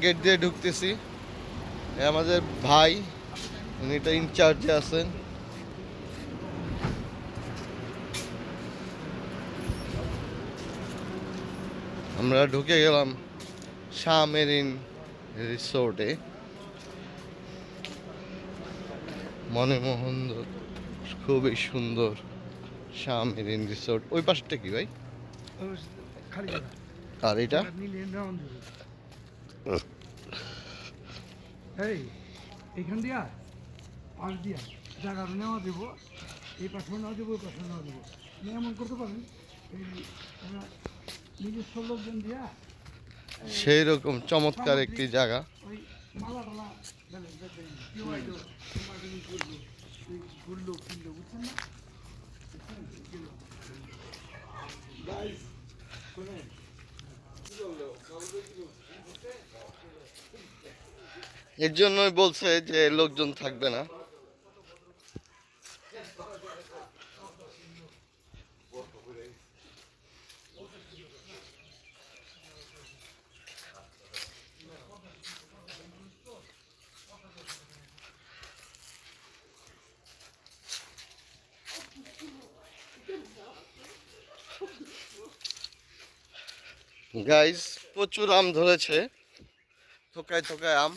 Gate দিয়ে ঢুকতেছি। আমাদের ভাই উনি এটা ইনচার্জে আছেন। আমরা ঢুকে গেলাম শাহ মেরিন রিসোর্টে। মনমোহন খুবই সুন্দর শাহ মেরিন রিসোর্ট। ওই পাশটা কি ভাই? আর এটা এইখান দিয়া পাশ দিয়া জায়গা নেওয়া দেবো, এই পাশেও নেওয়া দেবো, ওই পাশেও নেওয়া দেবো। এমন করতে পারেন এই নিজস্ব লোকজন দিয়া সেই রকম চমৎকার একটি জায়গা। ওই মালা টালা ঘুরলো কিনলো, বুঝছেন না? এর জন্যই বলছে যে লোকজন থাকবে না। গাইস, প্রচুর আম ধরেছে, থোকায় থোকায় আম।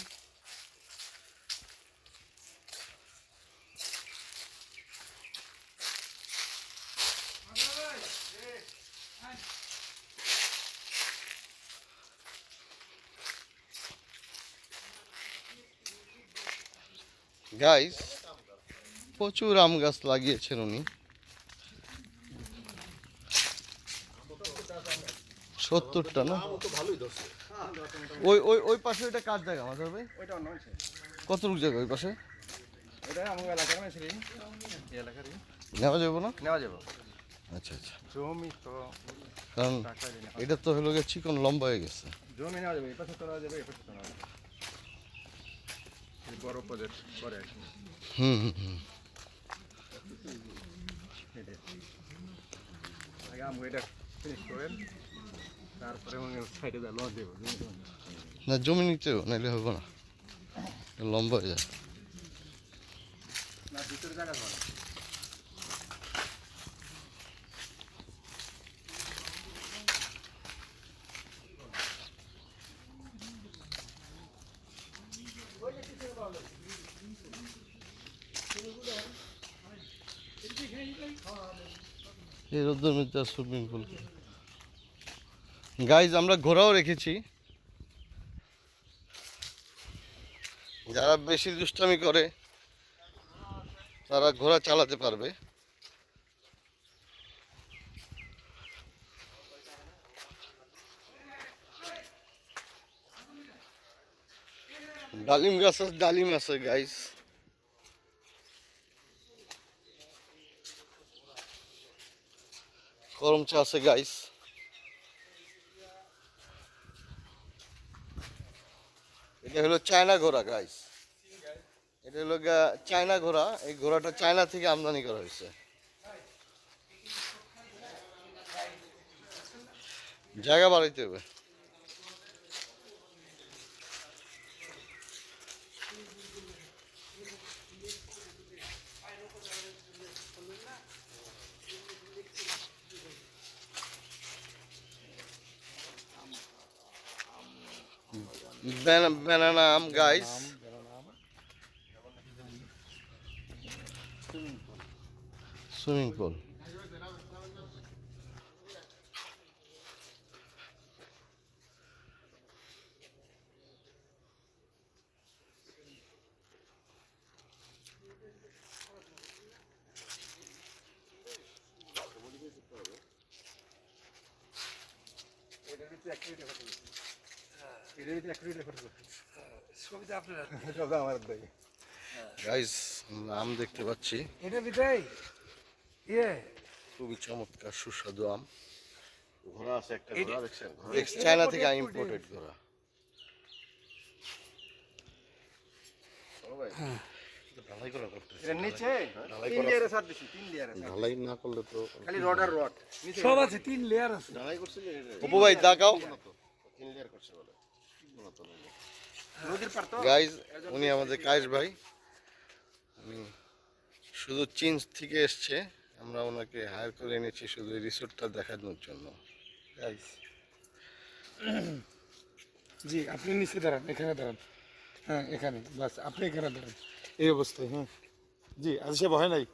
গাইস, প্রচুর আম গাছ লাগিয়েছেন উনি। 70টা না? ওই ওই ওই পাশে ওইটা কার জায়গা মাজার ভাই? কতটুকু জায়গা ওই পাশে? নেওয়া যাবো না? নেওয়া যাবে। আচ্ছা আচ্ছা, জমি তো কারণ এটা তো হলো গিয়ে চিকন লম্বা হয়ে গেছে। জমি নেওয়া যাবে, এই পাশে তো নেওয়া যাবে, এই পাশে তো নেওয়া যাবে। এই বড় প্রজেক্ট করে আর কি। হুম হুম হুম। আগে আমি এটা ফিনিশ করেন, তারপরে সাইডে যা লস দেবো। না, জমি নিতেও নাইলে হবে না, লম্বা হয়ে যায়। না, ভিতরে জায়গা ভালো। এই রোদ্রের মধ্যে সুইমিং পুল। গাইজ, আমরা ঘোড়াও রেখেছি, যারা বেশি দুষ্টামি করে তারা ঘোড়া চালাতে পারবে। ডালিম গাছ আছে, ডালিম আছে গাইজ। করম চা আছে গাইজ। এটা হলো চায়না ঘোড়া গাইজ। এটা হলো চায়না ঘোড়া। এই ঘোড়াটা চায়না থেকে আমদানি করা হয়েছে। জায়গা বাড়াইতে হবে। banana আম গাইস। Swimming pool. গাইস, আম দেখতে পাচ্ছি, খুবই চমৎকার সুস্বাদু আম। ঘোড়া আছে একটা, ঘোড়া দেখছেন? চায়না থেকে ইম্পোর্টেড ঘোড়া। ঢালাই করা করতেছে। এর নিচে তিন লেয়ারে ছাড় দিছি, তিন লেয়ারে। ঢালাই না করলে তো খালি রড আর রড সব আছে, 3 লেয়ার আছে। ঢালাই করছে যে অপু ভাই, দাগাও। তিন লেয়ার করছে বলে। নদীর পার তো গাইজ উনি আমাদের কায়েস ভাই, উনি শুধু চীন থেকে এসছে, আমরা ওনাকে হায়ার করে এনেছি শুধু এই রিসোর্টটা দেখানোর জন্য। গাইজ জি আপনি নিচে দাঁড়ান, এখানে দাঁড়ান, হ্যাঁ এখানে বাস আপনি এখানে দাঁড়ান এই অবস্থায়। হ্যাঁ জি আজ সে ভয় নাই।